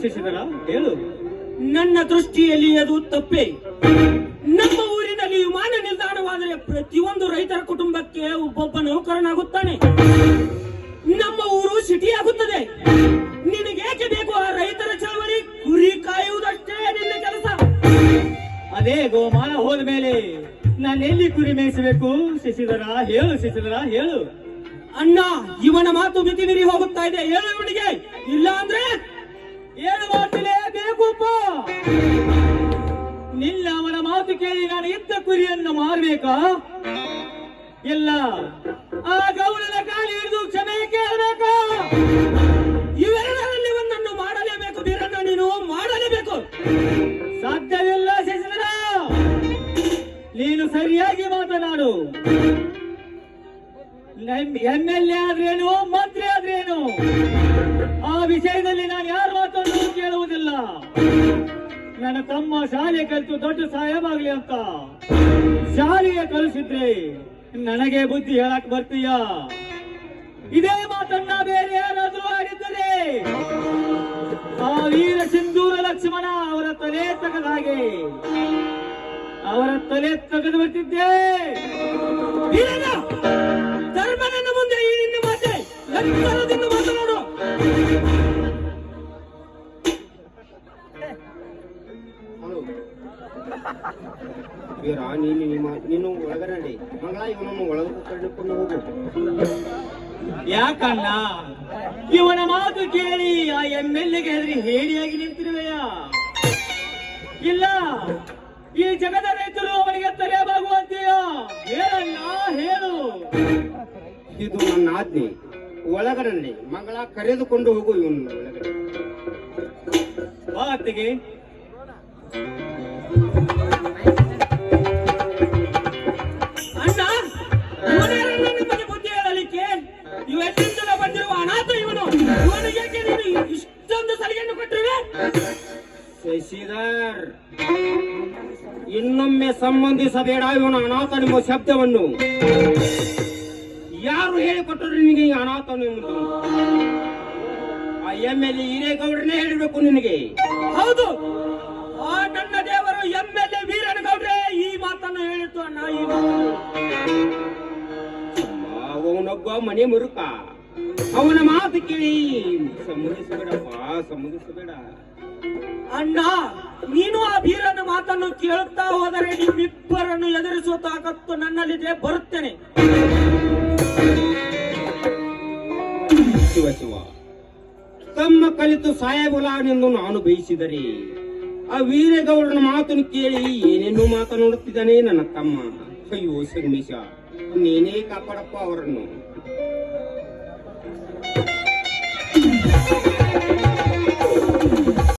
ಶಶಿಧರ ಹೇಳು. ನನ್ನ ದೃಷ್ಟಿಯಲ್ಲಿ ಅದು ತಪ್ಪೇ. ನಮ್ಮ ಊರಿನಲ್ಲಿ ವಿಮಾನ ನಿಲ್ದಾಣವಾದರೆ ಪ್ರತಿಯೊಂದು ರೈತರ ಕುಟುಂಬಕ್ಕೆ ಒಬ್ಬೊಬ್ಬ ನೌಕರನಾಗುತ್ತಾನೆ. ನಮ್ಮ ಊರು ಸಿಟಿ ಆಗುತ್ತದೆ. ನಿನಗೇಕೆ ಬೇಕು ಆ ರೈತರ ಚಳವಳಿ? ಕುರಿ ಕಾಯುವುದಷ್ಟೇ ನಿನ್ನ ಕೆಲಸ. ಅದೇ ಗೋಮಾನ ಹೋದ ಮೇಲೆ ನಾನೆಲ್ಲಿ ಕುರಿ ಮೇಯಿಸಬೇಕು? ಶಶಿಧರ ಹೇಳು, ಶಶಿಧರ ಹೇಳು. ಅಣ್ಣ, ಇವನ ಮಾತು ಮಿತಿ ಮೀರಿ ಹೋಗುತ್ತಾ ಇದೆ. ಹೇಳು ಇವನಿಗೆ, ಇಲ್ಲ ಅಂದ್ರೆ ಏನು ಮಾತಲೇ ಬೇಕೂಪ. ನಿನ್ನ ಅವನ ಮಾತು ಕೇಳಿ ನಾನು ಇದ್ದ ಕುರಿಯನ್ನು ಮಾರಬೇಕಾ? ಇಲ್ಲ, ಆ ಗೌಡನ ಕಾಲಿ ಹಿಡಿದು ಕ್ಷಮೆ ಕೇಳಬೇಕಾ? ಇವೆರಡರಲ್ಲಿ ಒಂದನ್ನು ಮಾಡಲೇಬೇಕು ಬೀರಣ್ಣ, ನೀನು ಮಾಡಲೇಬೇಕು. ಸಾಧ್ಯವಿಲ್ಲ ಶಶಿಧರ, ನೀನು ಸರಿಯಾಗಿ ಮಾತನಾಡು. MLA ಆದ್ರೇನು, ಮಂತ್ರಿ ಆದ್ರೇನು, ಆ ವಿಷಯದಲ್ಲಿ ನಾನು ಯಾರ ಮಾತನ್ನು ಕೇಳುವುದಿಲ್ಲ. ನನ್ನ ತಮ್ಮ ಶಾಲೆ ಕಲಿತು ದೊಡ್ಡ ಸಾಹೇಬಾಗ್ಲಿ ಅಂತ ಶಾಲೆಗೆ ಕಲಿಸಿದ್ರೆ ನನಗೆ ಬುದ್ಧಿ ಹೇಳಕ್ ಬರ್ತೀಯ? ಇದೇ ಮಾತನ್ನ ಬೇರೆ ಯಾರಾದ್ರೂ ಆಡಿದ್ದರೆ ಆ ವೀರ ಸಿಂಧೂರ ಲಕ್ಷ್ಮಣ ಅವರ ತಲೆ ತೆಗೆದ ಹಾಗೆ ಅವರ ತಲೆ ತೆಗೆದು ಬಿಡ್ತಿದ್ದೆ. ಧರ್ಮನ ಮುಂದೆ ಈ ನಿನ್ನ ಮಾತೆ ಲಕ್ಷಣದಿಂದ ಮಾತನಾಡು. ನೀನು ಒಳಗಡೆ ಮಂಗಳ ಇವನನ್ನು ಒಳಗೆ ಕರೆದುಕೊಂಡು ಹೋಗು. ಯಾಕಣ್ಣ ಇವನ ಮಾತು ಕೇಳಿ ಆ MLAಗೆ ಹೆದರಿ ಹೇಡಿಯಾಗಿ ನಿಂತಿರುವೆಯಾ? ಇಲ್ಲ, ಈ ಜಗದ ರೈತರು ಅವನಿಗೆ ತಲೆಬಾಗುವಂತೆಯೋ? ಹೇಳಣ್ಣ, ಹೇಳು. ಇದು ನನ್ನ ಆಜ್ಞೆ. ಒಳಗಡೆ ಮಂಗಳ ಕರೆದುಕೊಂಡು ಹೋಗು ಇವನು ಒಳಗಡೆ. ಮಾತಿಗೆ ಅಣ್ಣ, ಇವನೇರನ್ನ ನಿಮಗೆ ಬುದ್ಧಿ ಹೇಳಲಿಕ್ಕೆ? ಇವತ್ತಿಂದಲೇ ಬಂದಿರುವ ಅನಾಥ ಇವನು. ಇವನಿಗೆ ನೀನು ಇಷ್ಟೊಂದು ಸಲಿಗೆಯನ್ನು ಕೊಟ್ಟಿರುವೆ? ಶಶಿಧರ್, ಇನ್ನೊಮ್ಮೆ ಸಂಬಂಧಿಸಬೇಡ ಇವನು ಅನಾಥ ನಿಮ್ಮ ಶಬ್ದವನ್ನು. ಯಾರು ಹೇಳಿಕೊಟ್ಟರು ನಿನಗೆ ಈ ಅನಾಥನು ಎಂಬುದು? ಆ MLA ಹಿರೇಗೌಡರನ್ನೇ ಹೇಳಿರ್ಬೇಕು ನಿನಗೆ. ಹೌದು, ಆ ನನ್ನ ದೇವರು MLA ವೀರನಗೌಡ್ರೆ ಈ ಮಾತನ್ನು ಹೇಳಿತು ಅಣ್ಣ. ಈ ಅವನೊಬ್ಬ ಮನೆ ಮುರುಕ. ಅವನ ಮಾತು ಕೇಳಿ ಸಂಬಂಧಿಸಬೇಡಪ್ಪ, ಸಂಬಂಧಿಸಬೇಡ. ಅಣ್ಣ, ನೀನು ಆ ವೀರನ ಮಾತನ್ನು ಕೇಳುತ್ತಾ ಹೋದರೆ ನಿಮ್ಮಿಬ್ಬರನ್ನು ಎದುರಿಸುವ ತಾಕತ್ತು ನನ್ನಲ್ಲಿದೆ. ಬರುತ್ತೇನೆ. ಶಿವ ಶಿವ, ತಮ್ಮ ಕಲಿತು ಸಾಯಬಲಾನೆಂದು ನಾನು ಬಯಸಿದರೆ ಆ ವೀರಗೌಡನ ಮಾತನ್ನು ಕೇಳಿ ಏನೇನೋ ಮಾತನಾಡುತ್ತಿದ್ದಾನೆ ನನ್ನ ತಮ್ಮ. ಅಯ್ಯೋ ಸಂಗಮೇಶ, ನೀನೇ ಕಾಪಾಡಪ್ಪ ಅವರನ್ನು.